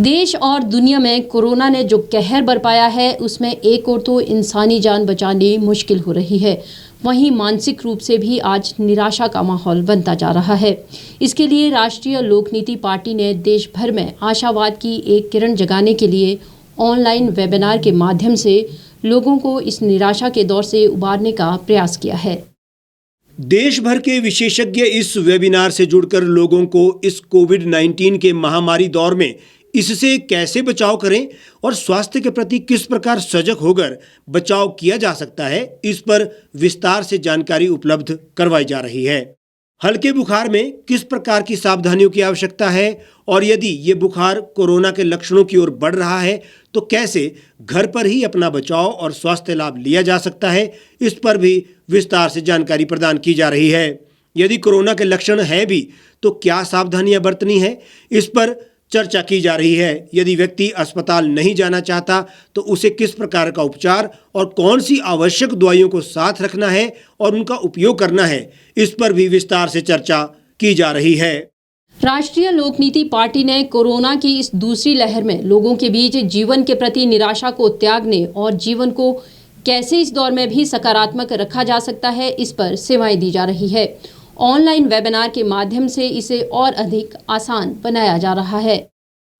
देश और दुनिया में कोरोना ने जो कहर बरपाया है, उसमें एक और तो इंसानी जान बचानी मुश्किल हो रही है, वहीं मानसिक रूप से भी आज निराशा का माहौल बनता जा रहा है। इसके लिए राष्ट्रीय लोकनीति पार्टी ने देश भर में आशावाद की एक किरण जगाने के लिए ऑनलाइन वेबिनार के माध्यम से लोगों को इस निराशा के दौर से उबारने का प्रयास किया है। देश भर के विशेषज्ञ इस वेबिनार से जुड़कर लोगों को इस कोविड-19 के महामारी दौर में इससे कैसे बचाव करें और स्वास्थ्य के प्रति किस प्रकार सजग होकर बचाव किया जा सकता है, इस पर विस्तार से जानकारी उपलब्ध करवाई जा रही है। हल्के बुखार में किस प्रकार की सावधानियों की आवश्यकता है और यदि ये बुखार कोरोना के लक्षणों की ओर बढ़ रहा है तो कैसे घर पर ही अपना बचाव और स्वास्थ्य लाभ लिया जा सकता है, इस पर भी विस्तार से जानकारी प्रदान की जा रही है। यदि कोरोना के लक्षण हैं भी तो क्या सावधानियां बरतनी है, इस पर चर्चा की जा रही है। यदि व्यक्ति अस्पताल नहीं जाना चाहता तो उसे किस प्रकार का उपचार और कौन सी आवश्यक दवाइयों को साथ रखना है और उनका उपयोग करना है, इस पर भी विस्तार से चर्चा की जा रही है। राष्ट्रीय लोकनीति पार्टी ने कोरोना की इस दूसरी लहर में लोगों के बीच जीवन के प्रति निराशा को त्यागने और जीवन को कैसे इस दौर में भी सकारात्मक रखा जा सकता है, इस पर सेवाएं दी जा रही है। ऑनलाइन वेबिनार के माध्यम से इसे और अधिक आसान बनाया जा रहा है।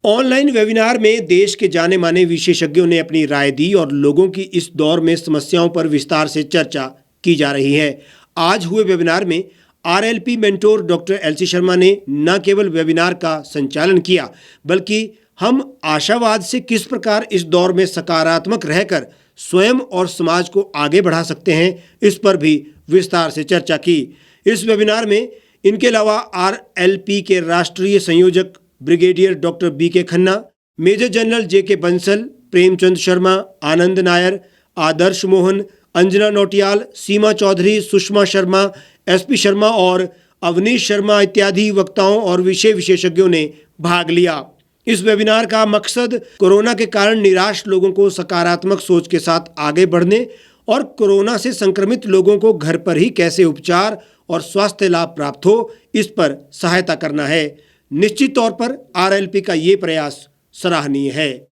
ऑनलाइन वेबिनार में देश के जाने माने विशेषज्ञों ने अपनी राय दी और लोगों की इस दौर में समस्याओं पर विस्तार से चर्चा की जा रही है। आज हुए वेबिनार में RLP mentor doctor LC Sharma ने न केवल वेबिनार का संचालन किया, बल्कि हम आशावाद से किस प्रकार इस दौर में सकारात्मक रहकर स्वयं और समाज को आगे बढ़ा सकते हैं, इस पर भी विस्तार से चर्चा की। इस वेबिनार में इनके अलावा आरएलपी के राष्ट्रीय संयोजक brigadier doctor B K Khanna, major general J K Bansal, Premchand Sharma, Anand Nair, Adarsh Mohan, Anjana Nautiyal, Seema Chaudhary, Sushma Sharma, S P Sharma और अवनीश शर्मा इत्यादि वक्ताओं और विषय विशेषज्ञों ने भाग लिया। इस वेबिनार का मकसद कोरोना के कारण निराश लोगों को सकारात्मक सोच के साथ आगे बढ़ने और कोरोना से संक्रमित लोगों को घर पर ही कैसे उपचार और स्वास्थ्य लाभ प्राप्त हो, इस पर सहायता करना है। निश्चित तौर पर आरएलपी का ये प्रयास सराहनीय है।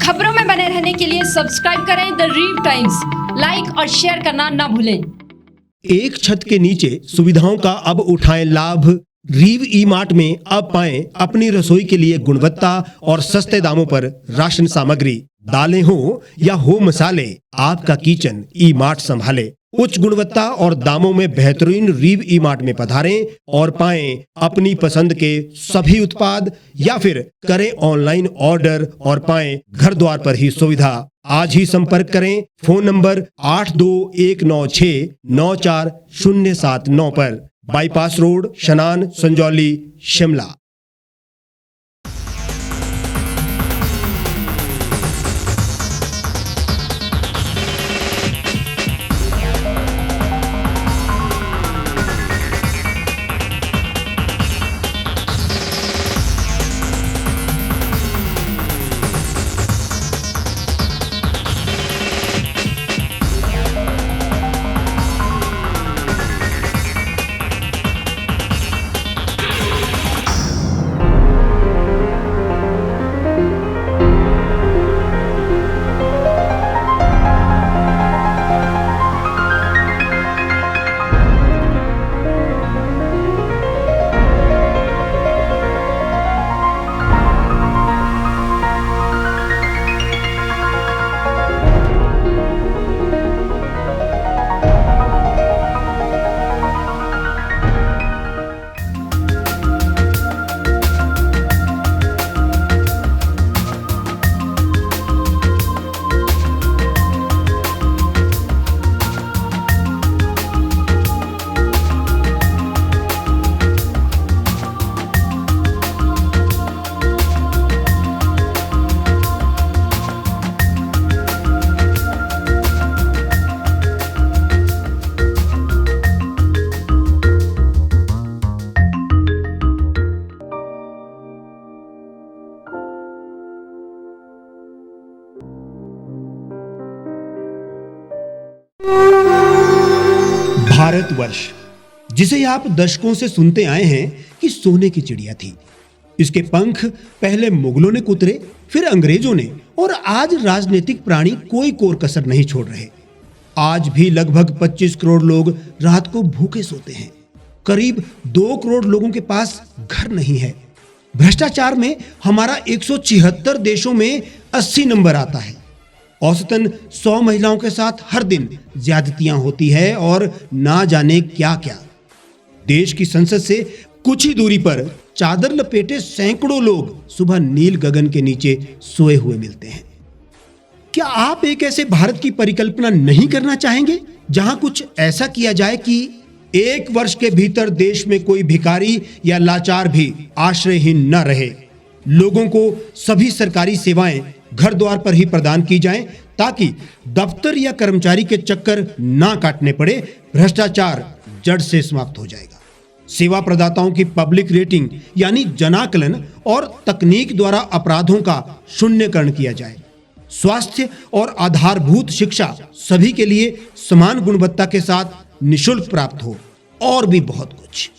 खबरों में बने रहने के लिए सब्सक्राइब करें द रीव टाइम्स, लाइक और शेयर करना ना भूलें। एक छत के नीचे सुविधाओं का अब उठाएं लाभ। रीव ई मार्ट में अब पाएं अपनी रसोई के लिए गुणवत्ता और सस्ते दामों पर राशन सामग्री। दालें हो या हो मसाले, आपका किचन ई मार्ट संभाले। उच्च गुणवत्ता और दामों में बेहतरीन रीव ई मार्ट में पधारें और पाएं अपनी पसंद के सभी उत्पाद, या फिर करें ऑनलाइन ऑर्डर और पाएं घर द्वार पर ही सुविधा। आज ही संपर्क करें फोन नंबर 8219694079 पर, बाईपास रोड, शनान, संजौली, शिमला। भारतवर्ष, जिसे आप दशकों से सुनते आए हैं कि सोने की चिड़िया थी। इसके पंख पहले मुगलों ने कुतरे, फिर अंग्रेजों ने, और आज राजनीतिक प्राणी कोई कोर कसर नहीं छोड़ रहे। आज भी लगभग 25 करोड़ लोग रात को भूखे सोते हैं। करीब 2 करोड़ लोगों के पास घर नहीं है। भ्रष्टाचार में हमारा 176 देशों में 80 नंबर आता है। औसतन 100 महिलाओं के साथ हर दिन ज्यादतियां होती है और ना जाने क्या क्या। देश की संसद से कुछ ही दूरी पर चादर लपेटे सैकड़ों लोग सुबह नील गगन के नीचे सोए हुए मिलते हैं। क्या आप एक ऐसे भारत की परिकल्पना नहीं करना चाहेंगे जहां कुछ ऐसा किया जाए कि 1 वर्ष के भीतर देश में कोई भिखारी या लाचार भी आश्रयहीन न रहे? लोगों को सभी सरकारी सेवाएं घर द्वार पर ही प्रदान की जाएं ताकि दफ्तर या कर्मचारी के चक्कर ना काटने पड़े। भ्रष्टाचार जड़ से समाप्त हो जाएगा। सेवा प्रदाताओं की पब्लिक रेटिंग यानी जनाकलन और तकनीक द्वारा अपराधों का शून्यकरण किया जाए। स्वास्थ्य और आधारभूत शिक्षा सभी के लिए समान गुणवत्ता के साथ निशुल्क प्राप्त हो, और भी बहुत कुछ।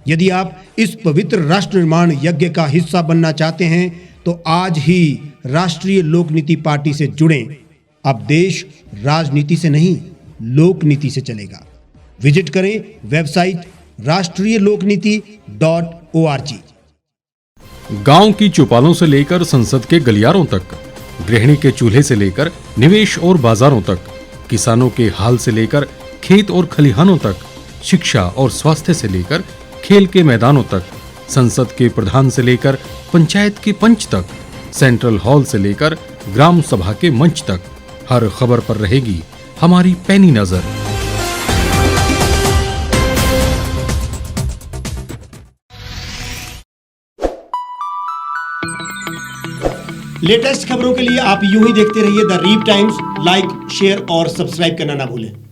यदि आप इस पवित्र राष्ट्र निर्माण यज्ञ का हिस्सा बनना चाहते हैं तो आज ही राष्ट्रीय लोक नीति पार्टी से जुड़ें। अब देश राजनीति से नहीं, लोक नीति से चलेगा। विजिट करें वेबसाइट rashtriyalokniti.org। गांव की चौपालों से लेकर संसद के गलियारों तक, गृहिणी के चूल्हे से लेकर निवेश और बाजारों तक, किसानों के हाल से लेकर खेत और खलिहानों तक, शिक्षा और स्वास्थ्य से लेकर खेल के मैदानों तक, संसद के प्रधान से लेकर पंचायत के पंच तक, सेंट्रल हॉल से लेकर ग्राम सभा के मंच तक, हर खबर पर रहेगी हमारी पैनी नजर। लेटेस्ट खबरों के लिए आप यूं ही देखते रहिए the Reap Times. Like, share और सब्सक्राइब करना ना भूलें।